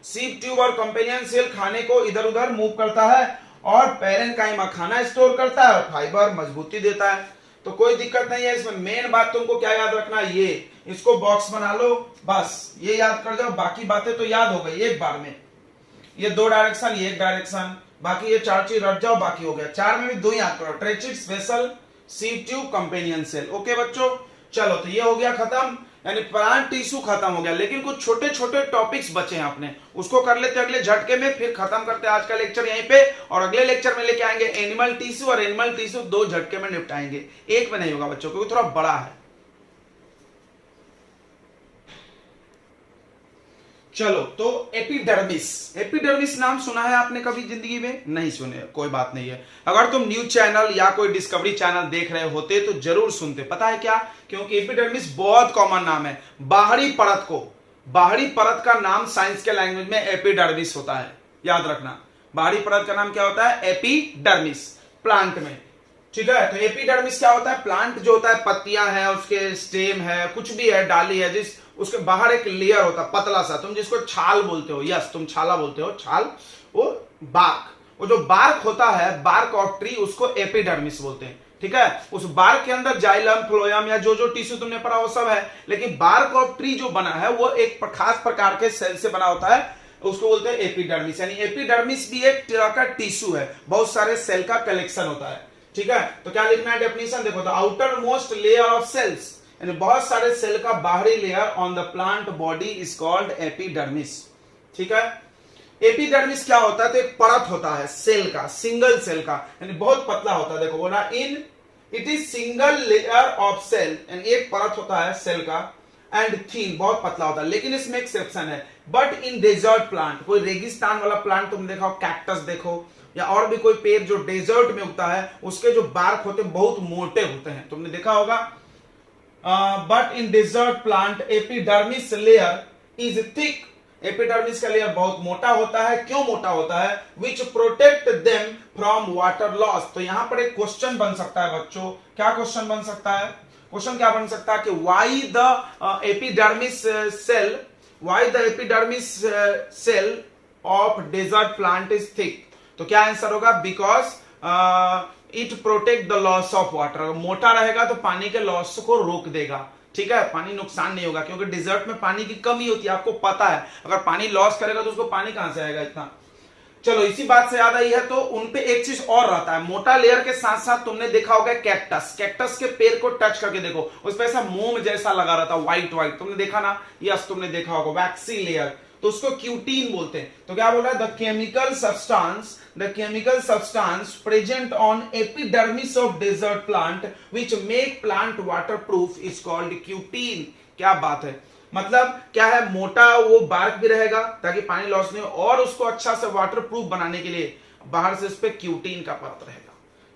Sieve tube और कंपेनियन सेल खाने को इधर उधर मूव करता है, और पैरेनकाइमा खाना स्टोर करता है, और फाइबर मजबूती देता है। तो कोई दिक्कत नहीं है इसमें। मेन बात तुमको क्या याद रखना, ये इसको बॉक्स बना लो, बस ये याद कर जाओ, बाकी बातें तो याद हो गई एक बार में। ये 2 डायरेक्शन, ये 1 डायरेक्शन, बाकी ये 4 चीज रट जाओ, बाकी हो गया। 4 में भी 2 याद करो, tracheids, vessel, sieve tube, companion cell. Okay बच्चों, चलो तो ये हो गया खत्म, यानी प्लांट टिश्यू खत्म हो गया। लेकिन कुछ छोटे छोटे टॉपिक्स बचे हैं अपने, उसको कर लेते अगले झटके में, फिर खत्म करते हैं आज का लेक्चर यहीं पे। और अगले लेक्चर में लेके आएंगे एनिमल टिश्यू, और एनिमल टिश्यू 2 झटके में निपटाएंगे, एक में नहीं होगा बच्चों, क्योंकि थोड़ा बड़ा है। चलो तो एपिडर्मिस। एपिडर्मिस नाम सुना है आपने कभी जिंदगी में? नहीं सुने, कोई बात नहीं है। अगर तुम न्यूज चैनल या कोई डिस्कवरी चैनल देख रहे होते तो जरूर सुनते। पता है क्या? क्योंकि एपिडर्मिस बहुत कॉमन नाम है। बाहरी परत को, बाहरी परत का नाम साइंस के लैंग्वेज में एपिडर्मिस होता है, याद रखना। बाहरी परत का नाम क्या होता है? एपिडर्मिस, प्लांट में। ठीक है, तो एपिडर्मिस क्या होता है? प्लांट जो होता है, पत्तियां हैं, उसके स्टेम है, कुछ भी है, डाली है, जिस उसके बाहर एक लेयर होता है पतला सा, तुम जिसको छाल बोलते हो, यस तुम छाला बोलते हो, छाल, वो बार्क, वो जो बार्क होता है, बार्क ऑफ ट्री, उसको एपिडर्मिस बोलते हैं। ठीक है, उस बार्क के अंदर जाइलम, फ्लोएम या जो जो टिश्यू तुमने पढ़ा वो सब है, लेकिन बार्क ऑफ ट्री जो बना है वो एक खास प्रकार के सेल से बना होता है, उसको बोलते हैं एपिडर्मिस। यानी एपिडर्मिस भी एक तरह का टिश्यू है, बहुत सारे सेल का कलेक्शन होता है। ठीक है, तो क्या लिखना है डेफिनेशन? देखो, the outer most layer of cells, यानी बहुत सारे सेल का बाहरी layer on the plant body is called epidermis. ठीक है, एपिडर्मिस क्या होता है? तो एक परत होता है सेल का, सिंगल सेल का, यानी बहुत पतला होता है। देखो बोला in it is single layer of cell, यानी एक परत होता है सेल का, एंड थिन, बहुत पतला होता है। लेकिन इसमें एक्सेप्शन है, बट इन डेजर्ट प्लांट, कोई रेगिस्तान वाला प्लांट तुम देखो, कैक्टस देखो, या और भी कोई पेड़ जो डेजर्ट में उगता है, उसके जो बार्क होते हैं बहुत मोटे होते हैं, तुमने देखा होगा। But in desert plant epidermis layer is thick, epidermis का लेयर बहुत मोटा होता है। क्यों मोटा होता है? Which protect them from water loss. तो यहां पर एक क्वेश्चन बन सकता है बच्चों, क्या क्वेश्चन बन सकता है? क्वेश्चन क्या बन सकता है कि why the epidermis cell, why the epidermis cell of desert plant is thick. तो क्या आंसर होगा? Because it protect the loss of water. मोटा रहेगा तो पानी के लॉस को रोक देगा। ठीक है, पानी नुकसान नहीं होगा, क्योंकि डिजर्ट में पानी की कमी होती है, आपको पता है। अगर पानी लॉस करेगा तो उसको पानी कहां से आएगा इतना। चलो, इसी बात से याद आई है, तो उनपे एक चीज और रहता है, मोटा लेयर के साथ साथ तुमने देखा होगा कैक्टस, कैक्टस के पेड़ को टच करके देखो, उस पर ऐसा मोम जैसा लगा रहता है, व्हाइट व्हाइट, तुमने देखा ना? यस तुमने देखा होगा, वैक्सी लेयर, तो उसको क्यूटीन बोलते हैं। तो क्या बोल रहा है? The chemical substance present on epidermis of desert plant which make plant waterproof is called cutin. क्या बात है, मतलब क्या है? मोटा वो बार्क भी रहेगा ताकि पानी लॉस नहीं हो, और उसको अच्छा से वाटरप्रूफ बनाने के लिए बाहर से उस पर क्यूटीन का परत रहेगा।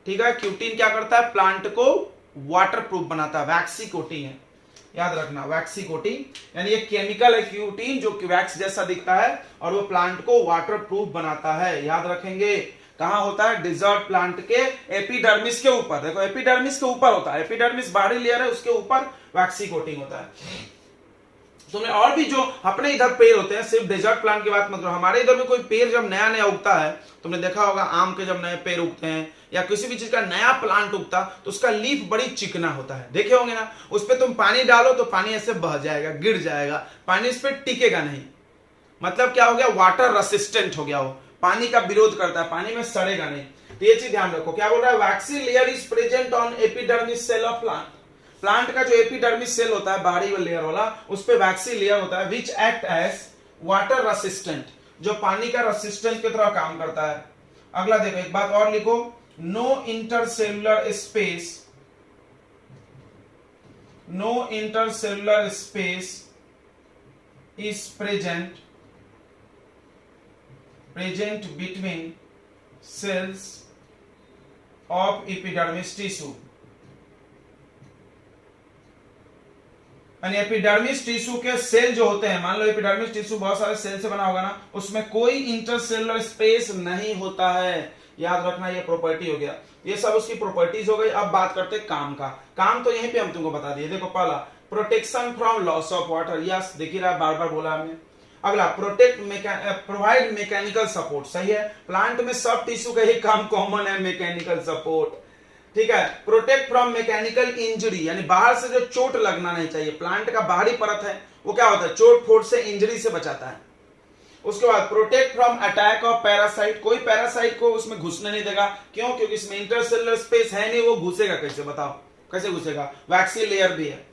ठीक है, क्यूटीन क्या करता है? प्लांट को वाटरप्रूफ बनाता है, वैक्सी कोटिंग है, याद रखना, वैक्सी कोटिंग, यानी एक केमिकल है क्यूटीन जो कि वैक्स जैसा दिखता है, और वो प्लांट को वाटरप्रूफ बनाता है। याद रखेंगे, कहां होता है? डिजर्ट प्लांट के एपिडर्मिस के ऊपर। देखो, एपिडर्मिस के ऊपर होता है, एपिडर्मिस बाहरी लेयर है, उसके ऊपर वैक्सी कोटिंग होता है। तुमने और भी जो अपने इधर पेड़ होते हैं, सिर्फ डेजर्ट प्लांट की बात मत करो, हमारे इधर भी कोई पेड़ जब नया नया उगता है, तुमने देखा होगा आम के जब नए पेड़ उगते हैं या किसी भी चीज का नया प्लांट उगता, तो उसका लीफ बड़ी चिकना होता है, देखे होंगे ना? उस पर तुम पानी डालो तो पानी ऐसे बह जाएगा, गिर जाएगा, पानी इस पर टिकेगा नहीं। मतलब क्या हो गया, वाटर रेसिस्टेंट हो गया, हो पानी का विरोध करता है, पानी में सड़ेगा नहीं। तो ये चीज ध्यान रखो। क्या बोल रहा है, waxy layer is present on epidermis cell of plant. Plant का जो एपिडर्मिस सेल होता है बाहरी लेयर वाला, उस पे वैक्सी लेयर होता है, which act as water resistant, जो पानी का रेसिस्टेंट की तरह काम करता है। अगला देखो, एक बात और लिखो, no intercellular space, no intercellular space is present between cells of epidermis tissue। यानी एपिडर्मिस टिश्यू के सेल जो होते हैं, मान लो एपिडर्मिस टिश्यू बहुत सारे सेल से बना होगा ना, उसमें कोई इंटरसेलुलर स्पेस नहीं होता है। याद रखना, ये प्रॉपर्टी हो गया, ये सब उसकी प्रॉपर्टीज हो गई। अब बात करते हैं काम का। काम तो यहीं पे हम तुमको बता दिए। देखो, पहला protection from loss of water, yes देखिए रहा, बार बार बोला हमने। अगला प्रोवाइड मैकेनिकल सपोर्ट, सही है, प्लांट में सब टिश्यू का ही काम कॉमन है, मैकेनिकल सपोर्ट, ठीक है। प्रोटेक्ट फ्रॉम मैकेनिकल इंजरी, यानी बाहर से जो चोट लगना नहीं चाहिए, प्लांट का बाहरी परत है वो क्या होता है, चोट फोट से, इंजरी से बचाता है। उसके बाद protect from attack of parasite, कोई पैरासाइट को उसमें घुसने नहीं देगा, क्यों, क्योंकि इसमें इंटरसेलुलर स्पेस है नहीं, वो घुसेगा कैसे, बताओ कैसे घुसेगा, वैक्सी लेयर भी है।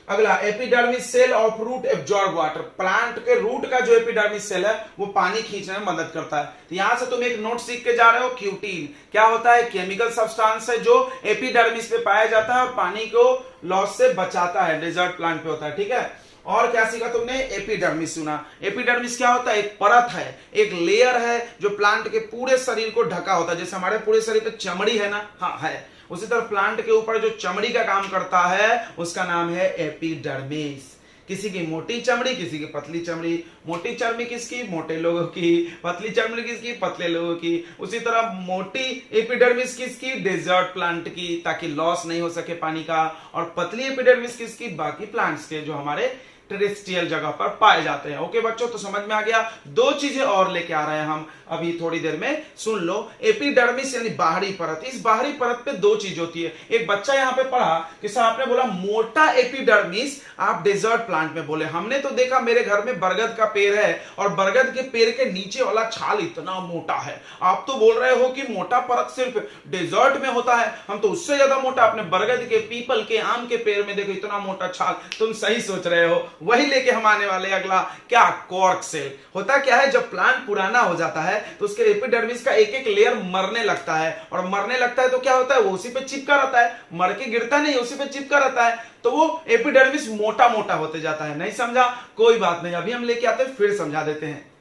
अगला epidermis cell of root absorb water, plant के रूट का जो एपिडर्मिस सेल है वो पानी खींचने में मदद करता है। तो यहां से तुम एक नोट सीख के जा रहे हो, क्यूटीन क्या होता है, केमिकल सब्सटेंस है जो एपिडर्मिस पे पाया जाता है और पानी को लॉस से बचाता है, डेजर्ट प्लांट पे होता है, ठीक है। और क्या सीखा तुमने, एपिडर्मिस सुना। एपिडर्मिस क्या होता है, एक परत है, एक लेयर है जो प्लांट के पूरे शरीर को ढका होता है। जैसे हमारे पूरे शरीर पे चमड़ी है ना, हाँ है, उसी तरह प्लांट के ऊपर जो चमड़ी का काम करता है उसका नाम है एपिडर्मिस। किसी की मोटी चमड़ी, किसी की पतली चमड़ी, मोटी चमड़ी किसकी, मोटे लोगों की, पतली चमड़ी किसकी, पतले लोगों की। उसी तरह मोटी एपिडर्मिस किसकी, डेजर्ट प्लांट की, ताकि लॉस नहीं हो सके पानी का, और पतली एपिडर्मिस किसकी, बाकी प्लांट्स के जो हमारे टेरेस्ट्रियल जगह पर पाए जाते हैं। ओके बच्चों, तो समझ में आ गया। दो चीजें और लेके आ रहे हैं हम अभी थोड़ी देर में, सुन लो। एपिडर्मिस यानी बाहरी परत, इस बाहरी परत पे दो चीज होती है। एक बच्चा यहां पे पढ़ा कि साहब आपने बोला मोटा एपिडर्मिस, आप डेजर्ट प्लांट में बोले। हमने तो देखा, मेरे घर में बरगद का पेड़ है और बरगद के पेड़ के नीचे वाला छाल इतना मोटा है। आप तो बोल रहे हो कि मोटा परत सिर्फ डेजर्ट में होता है, हम तो उससे ज्यादा मोटा अपने बरगद के, पीपल के, आम के पेड़ में देखो इतना मोटा छाल। तुम सही सोच रहे हो, वही लेके हम आने वाले। अगला क्या, कॉर्क सेल। होता क्या है, जब प्लांट पुराना हो जाता है तो उसके एपिडर्मिस का एक एक लेयर मरने लगता है, और मरने लगता है तो क्या होता है, वो उसी पे चिपका रहता है, मर के गिरता नहीं, उसी पे चिपका रहता है, तो वो एपिडर्मिस मोटा मोटा होते जाता है। नहीं समझा, कोई बात नहीं, अभी हम लेके आते हैं, फिर समझा देते हैं।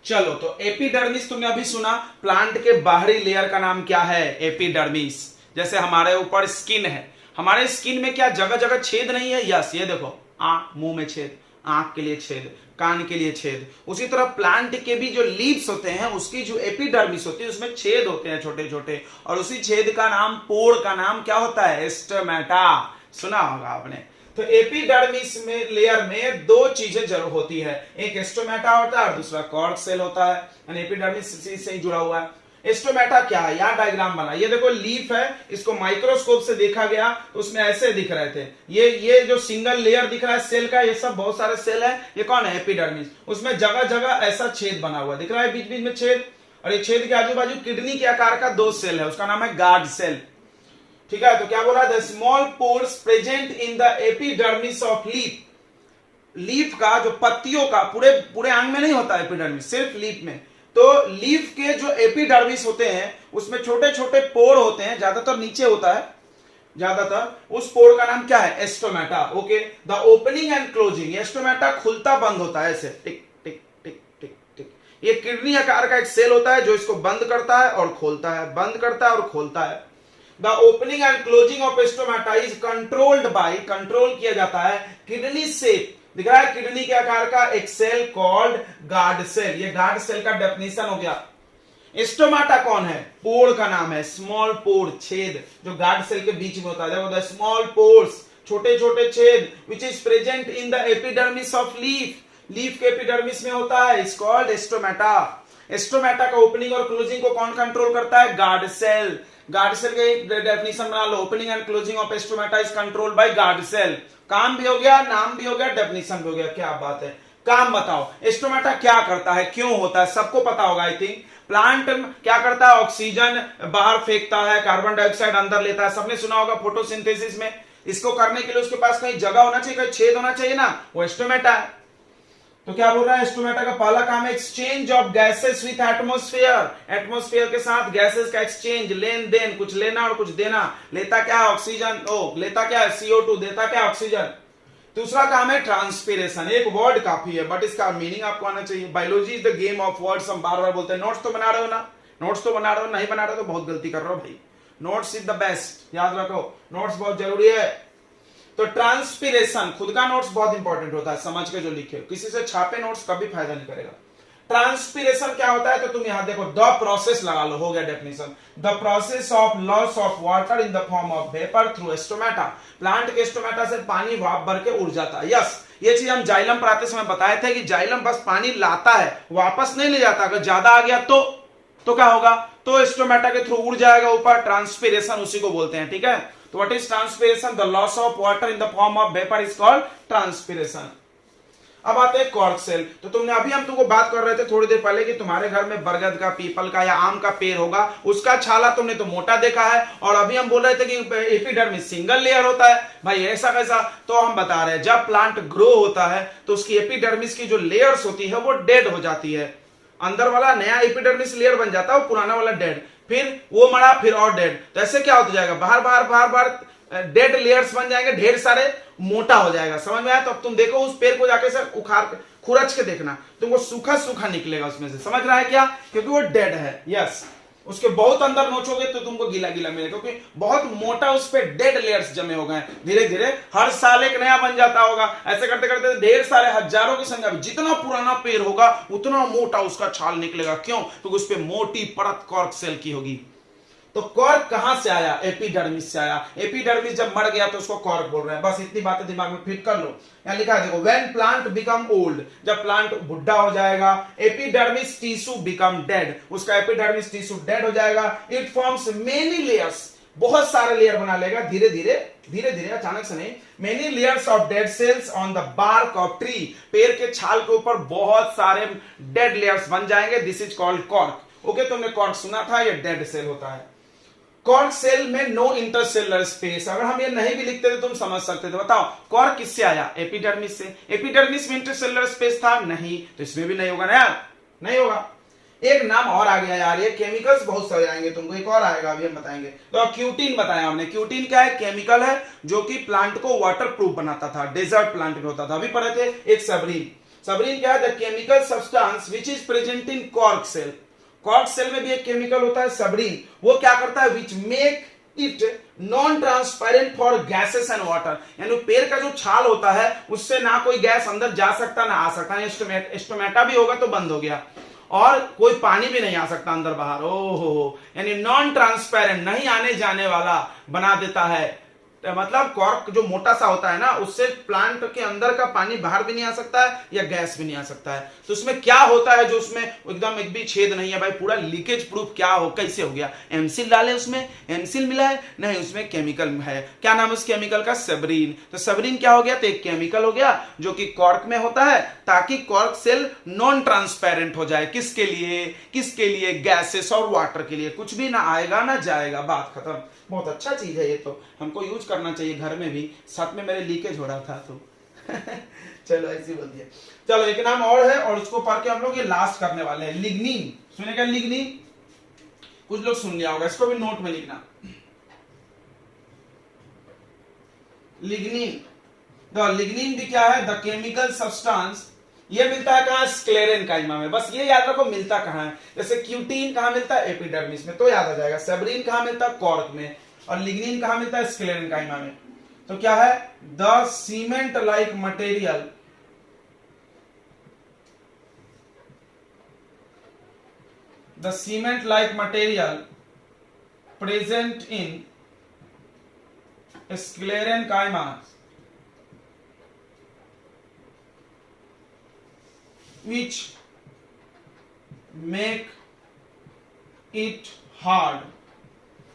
चलो, तो एपिडर्मिस तुमने अभी सुना, प्लांट के बाहरी लेयर का नाम क्या है, एपिडर्मिस। जैसे हमारे ऊपर स्किन है, हमारे स्किन में क्या जगह जगह छेद नहीं है, यस, ये देखो, मुंह में छेद, आंख के लिए छेद, कान के लिए छेद। उसी तरह प्लांट के भी जो लीव्स होते हैं, उसकी जो एपिडर्मिस होती है उसमें छेद होते हैं छोटे छोटे, और उसी छेद का नाम, पोड़ का नाम क्या होता है, स्टोमेटा। सुना होगा आपने। तो एपिडर्मिस में लेयर में दो चीजें जरूर होती है, एक स्टोमेटा होता है और दूसरा कॉर्क सेल होता है, यानी एपिडर्मिस से ही जुड़ा हुआ है। स्टोमेटा क्या है, यहां डायग्राम बना, ये देखो लीफ है, इसको माइक्रोस्कोप से देखा गया तो उसमें ऐसे दिख रहे थे, ये जो सिंगल लेयर दिख रहा है सेल का, ये सब बहुत सारे सेल है, ये कौन है, एपिडर्मिस। उसमें जगह जगह ऐसा छेद बना हुआ दिख रहा है, बीच बीच में छेद, और ये छेद के आजू बाजू किडनी के आकार का दो सेल है, उसका नाम है गार्ड सेल, ठीक है। तो क्या बोला, the small pores present in the epidermis of leaf. Leaf का जो पत्तियों का, पूरे पूरे अंग में नहीं होता एपिडर्मिस, सिर्फ लीफ में। तो लीफ के जो एपिडर्मिस होते हैं उसमें छोटे छोटे पोर होते हैं, ज्यादातर नीचे होता है, ज्यादातर। उस पोर का नाम क्या है, stomata. Okay, the opening and closing, stomata खुलता बंद होता है ऐसे, टिक टिक टिक टिक टिक। ये किडनी आकार का एक सेल होता है जो इसको बंद करता है और खोलता है, बंद करता है और खोलता है। The opening and closing of stomata is controlled bye, control किया जाता है किडनी शेप, दिख रहा है किडनी के आकार का एक सेल कॉल्ड गार्ड सेल। ये गार्ड सेल का डेफिनेशन हो गया। स्टोमाटा कौन है, पोर का नाम है, स्मॉल पोर, छेद जो गार्ड सेल के बीच में होता है, देखो द स्मॉल पोर्स, छोटे छोटे छेद, विच is present in the epidermis of leaf, leaf के एपिडर्मिस में होता है, इज कॉल्ड स्टोमेटा। एस्ट्रोमेटा का ओपनिंग और क्लोजिंग को कौन कंट्रोल करता है? Guard cell. गार्ड सेल का एक डेफिनेशन बना लो, opening and closing of stomata is controlled by guard cell. काम भी हो गया, नाम भी हो गया, डेफिनेशन भी हो गया। क्या बात है। काम बताओ, एस्ट्रोमेटा क्या करता है, क्यों होता है, सबको पता होगा आई थिंक। प्लांट क्या करता है? ऑक्सीजन बाहर फेंकता है, कार्बन डाइऑक्साइड अंदर लेता है। सबने सुना होगा फोटोसिंथेसिस में इसको करने के लिए उसके पास कहीं जगह होना चाहिए, कहीं छेद होना चाहिए ना, वो एस्ट्रोमेटा है। तो क्या बोल रहा है? एस्ट्रोमेटा का पहला काम है exchange of gases with atmosphere. Atmosphere के साथ गैसेस का एक्सचेंज, लेन देन, कुछ लेना और कुछ देना। लेता क्या है? ऑक्सीजन। लेता क्या है? CO2। देता क्या? ऑक्सीजन। दूसरा काम है ट्रांसपीरेशन। एक वर्ड काफी है बट इसका मीनिंग आपको आना चाहिए। Biology is the game of words, हम बार बार बोलते हैं। नोट्स तो बना रहे हो ना? नोट्स तो बना रहे हो, नहीं बना रहे हो तो बहुत गलती कर रहे हो भाई। नोट्स इज द बेस्ट, याद रखो, नोट्स बहुत जरूरी है। तो ट्रांसपीरेशन, खुद का नोट्स बहुत इंपॉर्टेंट होता है, समझ के जो लिखे, किसी से छापे नोट्स कभी फायदा नहीं करेगा। ट्रांसपीरेशन क्या होता है? तो तुम यहां देखो, द प्रोसेस लगा लो, हो गया definition. The process of loss of water in the form of vapour through stomata. Plant के एस्ट्रोमेटा से पानी भाप भर के उड़ जाता है। यस, ये चीज हम जाइलम पढ़ाते समय बताए थे कि जाइलम बस पानी लाता है, वापस नहीं ले जाता। अगर ज्यादा आ गया तो क्या होगा? तो एस्ट्रोमेटा के थ्रू उड़ जाएगा ऊपर। ट्रांसपीरेशन उसी को बोलते हैं, ठीक है। तो what is transpiration? The loss of water in the form of vapour is called transpiration. अब आते हैं कॉर्क सेल। तो तुमने अभी हम तुमको बात कर रहे थे थोड़ी देर पहले कि तुम्हारे घर में बरगद का, पीपल का या आम का पेड़ होगा, उसका छाला तुमने तो मोटा देखा है। और अभी हम बोल रहे थे कि एपिडर्मिस सिंगल लेयर होता है। भाई ऐसा कैसा? तो हम बता रहे हैं, जब प्लांट ग्रो होता है तो उसकी एपिडर्मिस की जो लेयर्स होती है वो डेड हो जाती है। अंदर वाला नया एपिडर्मिस लेयर बन जाता है, वो पुराना वाला डेड, फिर वो मरा, फिर और डेड। तो ऐसे क्या होता जाएगा? बार बार डेड लेयर्स बन जाएंगे, ढेर सारे, मोटा हो जाएगा। समझ में आया? तो अब तुम देखो उस पेड़ को जाके सर उखाड़ खुरच के देखना, तुमको सूखा सूखा निकलेगा उसमें से। समझ रहा है क्या? क्योंकि वो डेड है। यस, उसके बहुत अंदर नोचोगे तो तुमको गीला गीला मिलेगा, क्योंकि बहुत मोटा उस पे डेड लेयर्स जमे हो गए। धीरे धीरे हर साल एक नया बन जाता होगा। ऐसे करते करते ढेर सारे हजारों की संख्या में, जितना पुराना पेड़ होगा उतना मोटा उसका छाल निकलेगा। क्यों? क्योंकि उस पे मोटी परत कॉर्क सेल की होगी। तो कॉर्क कहां से आया? एपिडर्मिस से आया। एपिडर्मिस जब मर गया तो उसको कॉर्क बोल रहे हैं। बस इतनी बातें दिमाग में फिट कर लो। यहां लिखा है देखो, व्हेन प्लांट बिकम ओल्ड, जब प्लांट बुढ़ा हो जाएगा, एपिडर्मिस टिश्यू बिकम डेड, उसका एपिडर्मिस टिश्यू डेड हो जाएगा। इट फॉर्म्स मेनी लेयर्स, बहुत सारे लेयर बना लेगा धीरे धीरे, अचानक से नहीं। Many layers of dead cells on the bark of tree, पेड़ के छाल के ऊपर बहुत सारे डेड लेयर्स बन जाएंगे। This is called cork. Okay, तुमने कॉर्क सुना था, ये डेड सेल होता है। कॉर्क सेल में नो इंटरसेलुलर स्पेस। अगर हम ये नहीं भी लिखते थे तुम समझ सकते थे। बताओ, कॉर्क किससे आया? एपिडर्मिस से। एपिडर्मिस में इंटरसेलुलर स्पेस था? नहीं, तो इसमें भी नहीं होगा ना यार, नहीं होगा। एक नाम और आ गया यार, ये केमिकल्स बहुत सारे आएंगे तुमको, एक और आएगा अभी हम बताएंगे। तो क्यूटीन बताया हमने। क्यूटीन क्या है? केमिकल है जो कि प्लांट को वाटर प्रूफ बनाता था, डेजर्ट प्लांट में होता था। अभी पढ़े थे एक सबरीन। सबरीन क्या है? The chemical substance which is present in cork cell. Cork cell में भी एक केमिकल होता है सबरीन। वो क्या करता है? Which make it non transparent for gases and water. यानी पेड़ का जो छाल होता है उससे ना कोई गैस अंदर जा सकता ना आ सकता। एस्टोमेटा भी होगा तो बंद हो गया, और कोई पानी भी नहीं आ सकता अंदर बाहर। ओहो, यानी नॉन ट्रांसपेरेंट, नहीं आने जाने वाला बना देता है। मतलब कॉर्क जो मोटा सा होता है ना, उससे प्लांट के अंदर का पानी बाहर भी नहीं आ सकता है या गैस भी नहीं आ सकता है। तो उसमें क्या होता है जो उसमें एकदम एक भी छेद नहीं है? भाई पूरा लीकेज प्रूफ क्या हो, कैसे हो गया? एमसिल डाले उसमें, एमसिल मिला है? नहीं, उसमें केमिकल है। क्या नाम है उस केमिकल का? सबरीन। तो सबरीन क्या हो गया? तो एक केमिकल हो गया जो कि कॉर्क में होता है, ताकि कॉर्क सेल नॉन ट्रांसपेरेंट हो जाए। किसके लिए? किसके लिए? गैसेस और वाटर के लिए। कुछ भी ना आएगा ना जाएगा, बात खत्म। बहुत अच्छा चीज है ये, तो हमको यूज करना चाहिए घर में भी। साथ में मेरे लीकेज हो रहा था तो चलो ऐसी बोल दिया। चलो एक नाम और है, और उसको पढ़ के हम लोग ये लास्ट करने वाले हैं। लिग्निन, सुनेगा? लिग्निन कुछ लोग सुन लिया होगा, इसको भी नोट में लिखना। लिग्निन, द लिग्निन भी क्या है? The chemical substance. ये मिलता है कहां? स्क्लेरेनकाइमा में। बस ये याद रखो मिलता कहां है। जैसे क्यूटीन कहां मिलता है? एपिडर्मिस में, तो याद आ जाएगा। सबरीन कहां मिलता है? कॉर्क में। और लिग्निन कहां मिलता है? स्क्लेरेनकाइमा में। तो क्या है? The cement like material, the cement like material present in sclerenchyma which make it hard.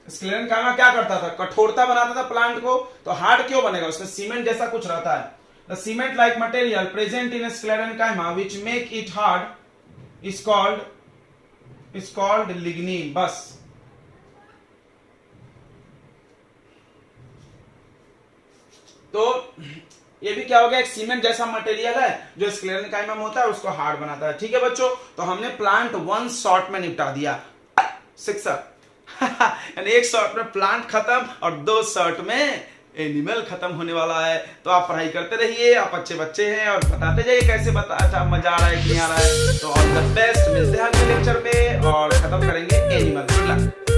Sclerenchyma क्या करता था, कठोरता बनाता था प्लांट को, तो हार्ड क्यों बनेगा, उसमें सीमेंट जैसा कुछ रहता है। The cement like material present in sclerenchyma which make it hard is called lignin. बस तो ये भी क्या हो गया, एक सीमेंट जैसा मटेरियल है जो स्क्लेरेंकाइमा में होता है, उसको हार्ड बनाता है। ठीक है बच्चों, तो हमने प्लांट 1 शॉट में निपटा दिया, शिक्षक यानी 1 शॉट में प्लांट खत्म और 2 शॉट में एनिमल खत्म होने वाला है। तो आप पढ़ाई करते रहिए, आप अच्छे बच्चे हैं और बताते जाइए कैसे अच्छा मजा आ रहा है कि नहीं आ रहा है। तो ऑल द बेस्ट, मिलते हैं अगले लेक्चर में और खत्म करेंगे एनिमल। Good luck.